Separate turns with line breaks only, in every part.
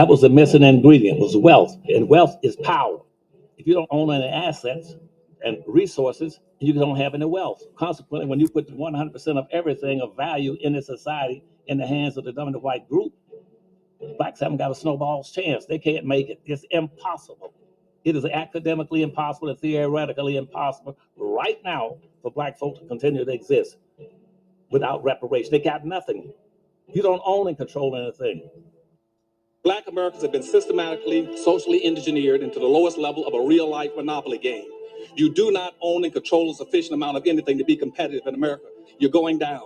That was the missing ingredient, was wealth. And wealth is power. If you don't own any assets and resources, you don't have any wealth. Consequently, when you put 100% of everything of value in a society in the hands of the dominant white group, blacks haven't got a snowball's chance. They can't make it. It's impossible. It is academically impossible and theoretically impossible right now for black folks to continue to exist without reparation. They got nothing. You don't own and control anything. Black Americans have been systematically, socially engineered into the lowest level of a real-life monopoly game. You do not own and control a sufficient amount of anything to be competitive in America. You're going down.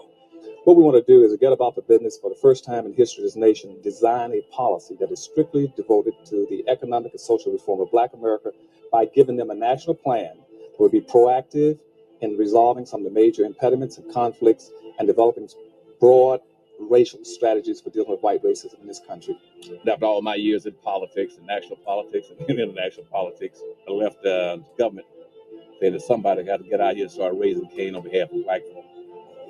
What we want to do is get about the business for the first time in history of this nation, design a policy that is strictly devoted to the economic and social reform of Black America by giving them a national plan that would be proactive in resolving some of the major impediments and conflicts and developing broad racial strategies for dealing with white racism in this country. After all my years in politics and national politics and international politics, I left the government saying that somebody got to get out here and start raising Cain on behalf of black folks.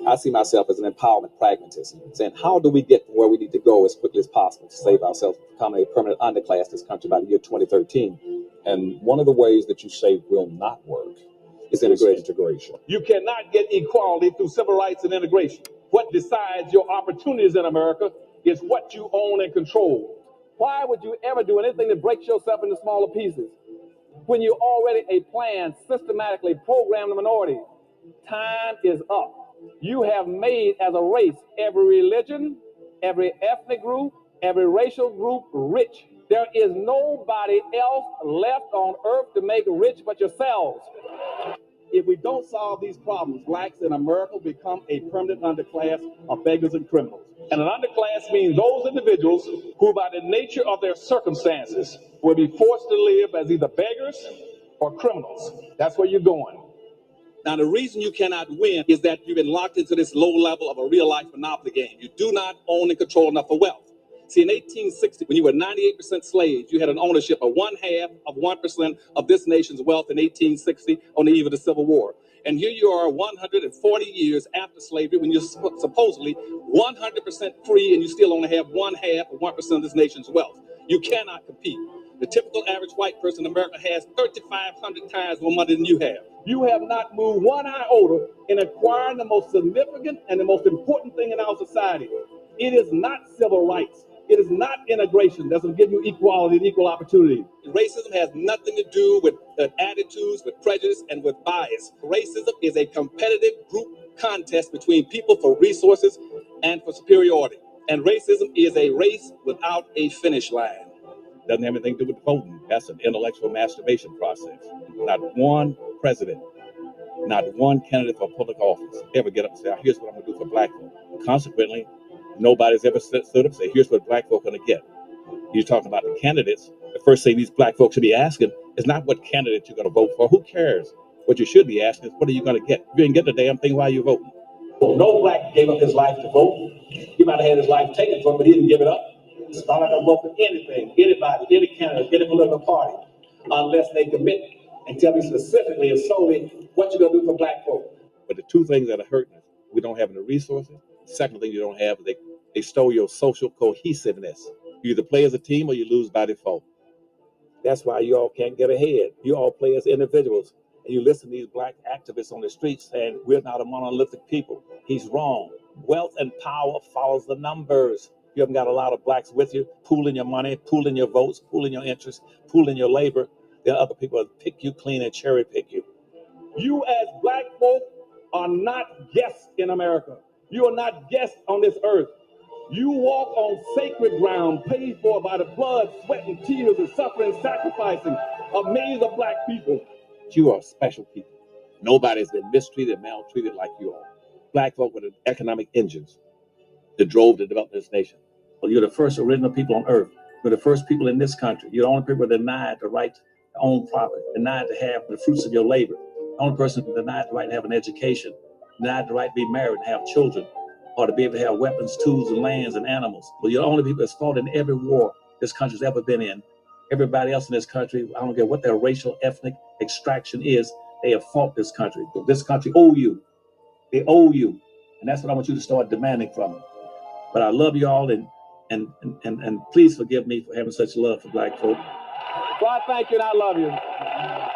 I see myself as an empowerment pragmatist, saying how do we get from where we need to go as quickly as possible to save ourselves from becoming a permanent underclass in this country by the year 2013. And one of the ways that you say will not work is integration. You cannot get equality through civil rights and integration. What decides your opportunities in America is what you own and control. Why would you ever do anything that breaks yourself into smaller pieces when you're already a plan systematically programmed the minority? Time is up. You have made as a race every religion, every ethnic group, every racial group rich. There is nobody else left on earth to make rich but yourselves. If we don't solve these problems, blacks in America become a permanent underclass of beggars and criminals. And an underclass means those individuals who, by the nature of their circumstances, will be forced to live as either beggars or criminals. That's where you're going. Now, the reason you cannot win is that you've been locked into this low level of a real-life monopoly game. You do not own and control enough of wealth. See, in 1860, when you were 98% slaves, you had an ownership of 0.5% of this nation's wealth in 1860 on the eve of the Civil War. And here you are 140 years after slavery when you're supposedly 100% free and you still only have 0.5% of this nation's wealth. You cannot compete. The typical average white person in America has 3,500 times more money than you have. You have not moved one iota in acquiring the most significant and the most important thing in our society. It is not civil rights. It is not integration that's going to give you equality and equal opportunity. Racism has nothing to do with attitudes, with prejudice, and with bias. Racism is a competitive group contest between people for resources and for superiority. And racism is a race without a finish line. Doesn't have anything to do with voting. That's an intellectual masturbation process. Not one president, not one candidate for public office ever get up and say, here's what I'm going to do for black folk. Consequently, nobody's ever stood up and say, here's what black folk are going to get. You're talking about the candidates. The first thing these black folks should be asking is not what candidate you're going to vote for. Who cares? What you should be asking is, what are you going to get? If you didn't get the damn thing, why are you voting? Well, no black gave up his life to vote. He might have had his life taken from him, but he didn't give it up. It's not like I vote for anything, anybody, any candidate, any political party, unless they commit and tell me specifically and solely what you're going to do for black folk. But the two things that are hurting us, we don't have any resources. The second thing you don't have is they stole your social cohesiveness. You either play as a team or you lose by default. That's why you all can't get ahead. You all play as individuals. And you listen to these black activists on the streets saying, we're not a monolithic people. He's wrong. Wealth and power follows the numbers. You haven't got a lot of blacks with you, pooling your money, pooling your votes, pooling your interests, pooling your labor. There are other people that pick you clean and cherry pick you. You as black folk are not guests in America. You are not guests on this earth. You walk on sacred ground paid for by the blood, sweat, and tears and suffering and sacrificing of millions of black people. You are special people. Nobody's been mistreated, maltreated like you are. Black folk were the economic engines that drove the development of this nation. Well, you're the first original people on earth. You're the first people in this country. You're the only people denied the right to own property, denied to have the fruits of your labor. The only person denied the right to have an education, denied the right to be married and have children, or to be able to have weapons, tools, and lands and animals. Well, you're the only people that's fought in every war this country's ever been in. Everybody else in this country, I don't care what their racial, ethnic extraction is, they have fought this country. This country owe you. They owe you. And that's what I want you to start demanding from them. But I love you all, and And please forgive me for having such love for black folk.
Claude, thank you, and I love you.